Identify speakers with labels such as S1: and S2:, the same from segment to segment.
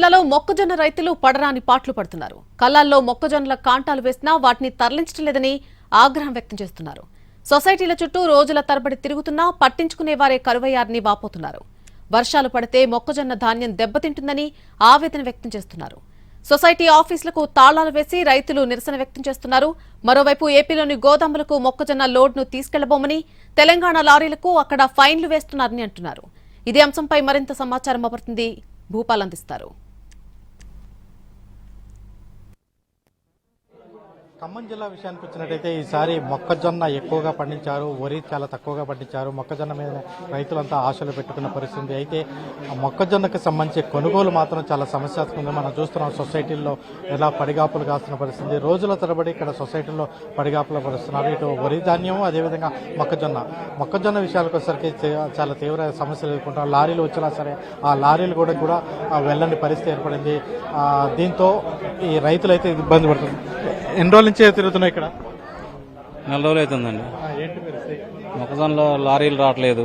S1: జిల్లాలో మొక్కజొన్న రైతులు పడరాని పాట్లు పడుతున్నారు. కళ్ళాల్లో మొక్కజొన్నల కాంటాలు వేసినా వాటిని తరలించడం లేదని ఆగ్రహం వ్యక్తం చేస్తున్నారు. సొసైటీల చుట్టూ రోజుల తరబడి తిరుగుతున్నా పట్టించుకునే వారే కరువయ్యారని వాపోతున్నారు. వర్షాలు పడితే మొక్కజొన్న ధాన్యం దెబ్బతింటుందని ఆవేదన వ్యక్తం చేస్తున్నారు. సొసైటీ ఆఫీసులకు తాళాలు వేసి రైతులు నిరసన వ్యక్తం చేస్తున్నారు. మరోవైపు ఏపీలోని గోదాములకు మొక్కజొన్న లోడ్ను తీసుకెళ్లబోమని, తెలంగాణ లారీలకు అక్కడ ఫైన్లు వేస్తున్నారని అంటున్నారు. ఇదే అంశంపై మరింత సమాచారం అమర్తుంది భూపాల్ అందిస్తారు.
S2: ఖమ్మం జిల్లా విషయానికి వచ్చినట్టయితే ఈసారి మొక్కజొన్న ఎక్కువగా పండించారు, వరి చాలా తక్కువగా పండించారు. మొక్కజొన్న మీద రైతులంతా ఆశలు పెట్టుకున్న పరిస్థితి. అయితే మొక్కజొన్నకు సంబంధించి కొనుగోలు మాత్రం చాలా సమస్యాత్మకంగా మనం చూస్తున్నాం. సొసైటీల్లో ఎలా పడిగాపులు కాస్తున్న పరిస్థితి. రోజుల తరబడి ఇక్కడ సొసైటీల్లో పడిగాపులు పరుస్తున్నారు. ఇటు వరి ధాన్యం, అదేవిధంగా మొక్కజొన్న విషయాలకు వచ్చేసరికి చాలా తీవ్ర సమస్యలు ఎదుర్కొంటారు. లారీలు వచ్చినా సరే ఆ లారీలు కూడా వెళ్ళని పరిస్థితి ఏర్పడింది. దీంతో ఈ రైతులైతే ఇబ్బంది పడుతుంది. ఎన్ని రోజుల నుంచి తిరుగుతున్నాయి ఇక్కడ?
S3: 4 రోజులు అవుతుందండి. మొక్కజొన్నలో లారీలు రావట్లేదు.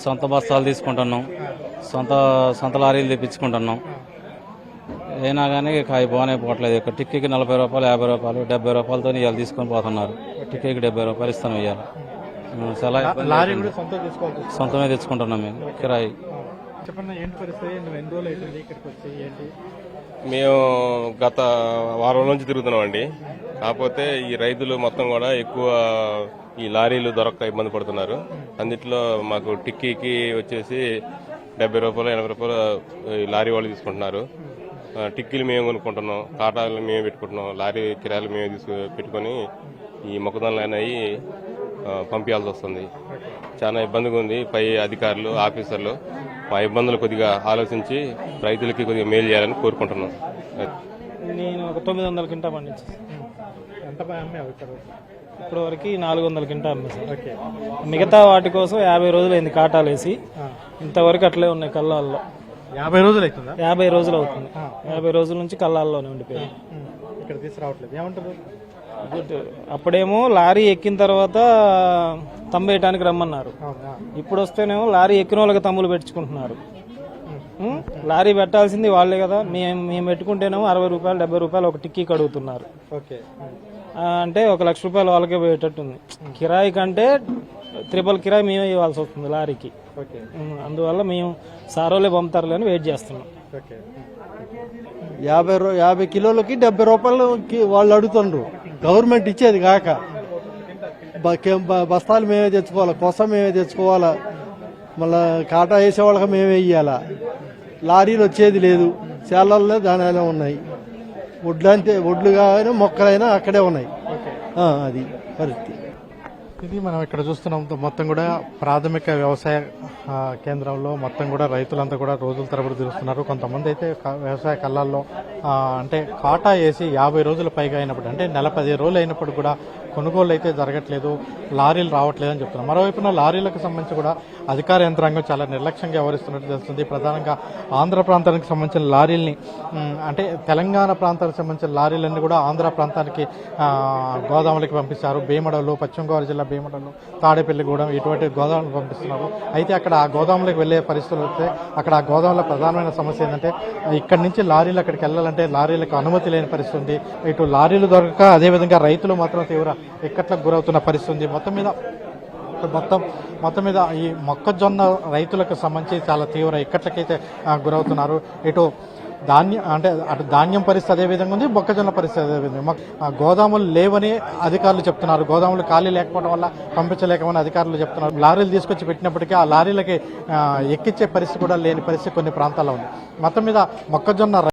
S3: సొంత బస్తాలు తీసుకుంటున్నాం, సొంత లారీలు తెప్పించుకుంటున్నాం. అయినా కానీ కాయ బాగానే పోవట్లేదు. ఇక్కడ టిక్కీకి 40 రూపాయలు, 50 రూపాయలు, 70 రూపాయలతో ఇవాళ తీసుకొని పోతున్నారు. టిక్కీకి 70 రూపాయలు ఇస్తాను ఇవ్వాలి. సొంతమే తెచ్చుకుంటున్నాం మేము కిరాయి.
S2: చెప్పండి, ఏంటి పరిస్థితి? ఎన్ని రోజులు అవుతుంది ఇక్కడికి వచ్చి? ఏంటి?
S4: మేము గత వారం నుంచి తిరుగుతున్నాం అండి. కాకపోతే ఈ రైతులు మొత్తం కూడా ఎక్కువ ఈ లారీలు దొరక్క ఇబ్బంది పడుతున్నారు. అందుట్లో మాకు టిక్కీకి వచ్చేసి 70 రూపాయలు, 80 రూపాయలు లారీ వాళ్ళు తీసుకుంటున్నారు. టిక్కీలు మేము కొనుక్కుంటున్నాం, కాటాలు మేము పెట్టుకుంటున్నాం, లారీ కిరాయిలు మేము పెట్టుకొని ఈ మొక్కజొన్నలు అనేవి పంపించాల్సి వస్తుంది. చాలా ఇబ్బందిగా ఉంది. పై అధికారులు, ఆఫీసర్లు మా ఇబ్బందులు కొద్దిగా ఆలోచించి రైతులకి కొద్దిగా మేలు చేయాలని కోరుకుంటున్నాం.
S5: నేను ఒక 900 కింటా పండించి
S2: ఎంత అమ్మావు ఇక్కడ?
S5: ఇప్పుడు వరకు 400 కింటా అమ్మే సార్. మిగతా వాటి కోసం 50 రోజులు అయింది కాటాలు వేసి. ఇంతవరకు అట్లే ఉన్నాయి కళ్ళాల్లో.
S2: 50 రోజులు అవుతుందా?
S5: 50 రోజులు అవుతుంది. 50 రోజుల నుంచి కళ్ళాల్లోనే ఉండిపోయింది.
S2: ఇక్కడ తీసుకురావట్లేదు. ఏమంటారు?
S5: అప్పుడేమో లారీ ఎక్కిన తర్వాత తమ్మేయటానికి రమ్మన్నారు. ఇప్పుడు వస్తేనేమో లారీ ఎక్కిన వాళ్ళకి తమ్ములు పెట్టుకుంటున్నారు. లారీ పెట్టాల్సింది వాళ్ళే కదా. మేము పెట్టుకుంటేనేమో 60 రూపాయలు, 70 రూపాయలు ఒక టిక్కీకి అడుగుతున్నారు. అంటే 1 లక్ష రూపాయలు వాళ్ళకే పోయేటట్టుంది. కిరాయి కంటే త్రిబుల్ కిరాయి మేమే ఇవ్వాల్సి వస్తుంది లారీకి. అందువల్ల మేము సారోలే పంపుతారులే అని వెయిట్ చేస్తున్నాం.
S6: 50 కిలోలకి 70 రూపాయలు వాళ్ళు అడుగుతుండ్రు. గవర్నమెంట్ ఇచ్చేది కాక బస్తాలు మేమే తెచ్చుకోవాలా, కొస మేమే తెచ్చుకోవాలా, మళ్ళా కాటా వేసే వాళ్ళకి మేమే ఇయ్యాలా. లారీలు వచ్చేది లేదు. చేలల్లో ధాన్యాలే ఉన్నాయి. ఒడ్లు కానీ మొక్కలైనా అక్కడే ఉన్నాయి. అది పరిస్థితి.
S2: ఇది మనం ఇక్కడ చూస్తున్నాం. మొత్తం కూడా ప్రాథమిక వ్యవసాయ కేంద్రంలో మొత్తం కూడా రైతులంతా కూడా రోజుల తరబడి తిరుగుతున్నారు. కొంతమంది అయితే వ్యవసాయ కళ్ళాల్లో అంటే కాటా వేసి 50 రోజులు పైగా అయినప్పుడు, అంటే నెల 10 రోజులు అయినప్పుడు కూడా కొనుగోలు అయితే జరగట్లేదు, లారీలు రావట్లేదు అని చెప్తున్నారు. మరోవైపున లారీలకు సంబంధించి కూడా అధికార యంత్రాంగం చాలా నిర్లక్ష్యంగా వ్యవహరిస్తున్నట్టు తెలుస్తుంది. ప్రధానంగా ఆంధ్ర ప్రాంతానికి సంబంధించిన లారీల్ని, అంటే తెలంగాణ ప్రాంతానికి సంబంధించిన లారీలన్నీ కూడా ఆంధ్ర ప్రాంతానికి గోదాములకి పంపిస్తారు. భీమడలు, పశ్చిమ గోదావరి జిల్లా భీమడలు, తాడేపల్లిగూడెం ఇటువంటి గోదాములకు పంపిస్తున్నారు. అయితే అక్కడ ఆ గోదాములకు వెళ్లే పరిస్థితులు వస్తే అక్కడ ఆ గోదాముల ప్రధానమైన సమస్య ఏంటంటే ఇక్కడి నుంచి లారీలు అక్కడికి వెళ్ళాలంటే లారీలకు అనుమతి లేని పరిస్థితి ఉంది. ఇటు లారీలు దొరకక అదేవిధంగా రైతులు మాత్రం తీవ్ర ఇక్కట్లకు గురవుతున్న పరిస్థితి ఉంది. మొత్తం మీద ఈ మొక్కజొన్న రైతులకు సంబంధించి చాలా తీవ్ర ఇక్కట్లకైతే గురవుతున్నారు. ఇటు అటు ధాన్యం పరిస్థితి అదే విధంగా ఉంది, మొక్కజొన్న పరిస్థితి అదే విధంగా. గోదాములు లేవని అధికారులు చెప్తున్నారు. గోదాములు ఖాళీ లేకపోవడం వల్ల పంపించలేకమని అధికారులు చెప్తున్నారు. లారీలు తీసుకొచ్చి పెట్టినప్పటికీ ఆ లారీలకి ఎక్కించే పరిస్థితి కూడా లేని పరిస్థితి కొన్ని ప్రాంతాల్లో ఉంది. మొత్తం మీద మొక్కజొన్న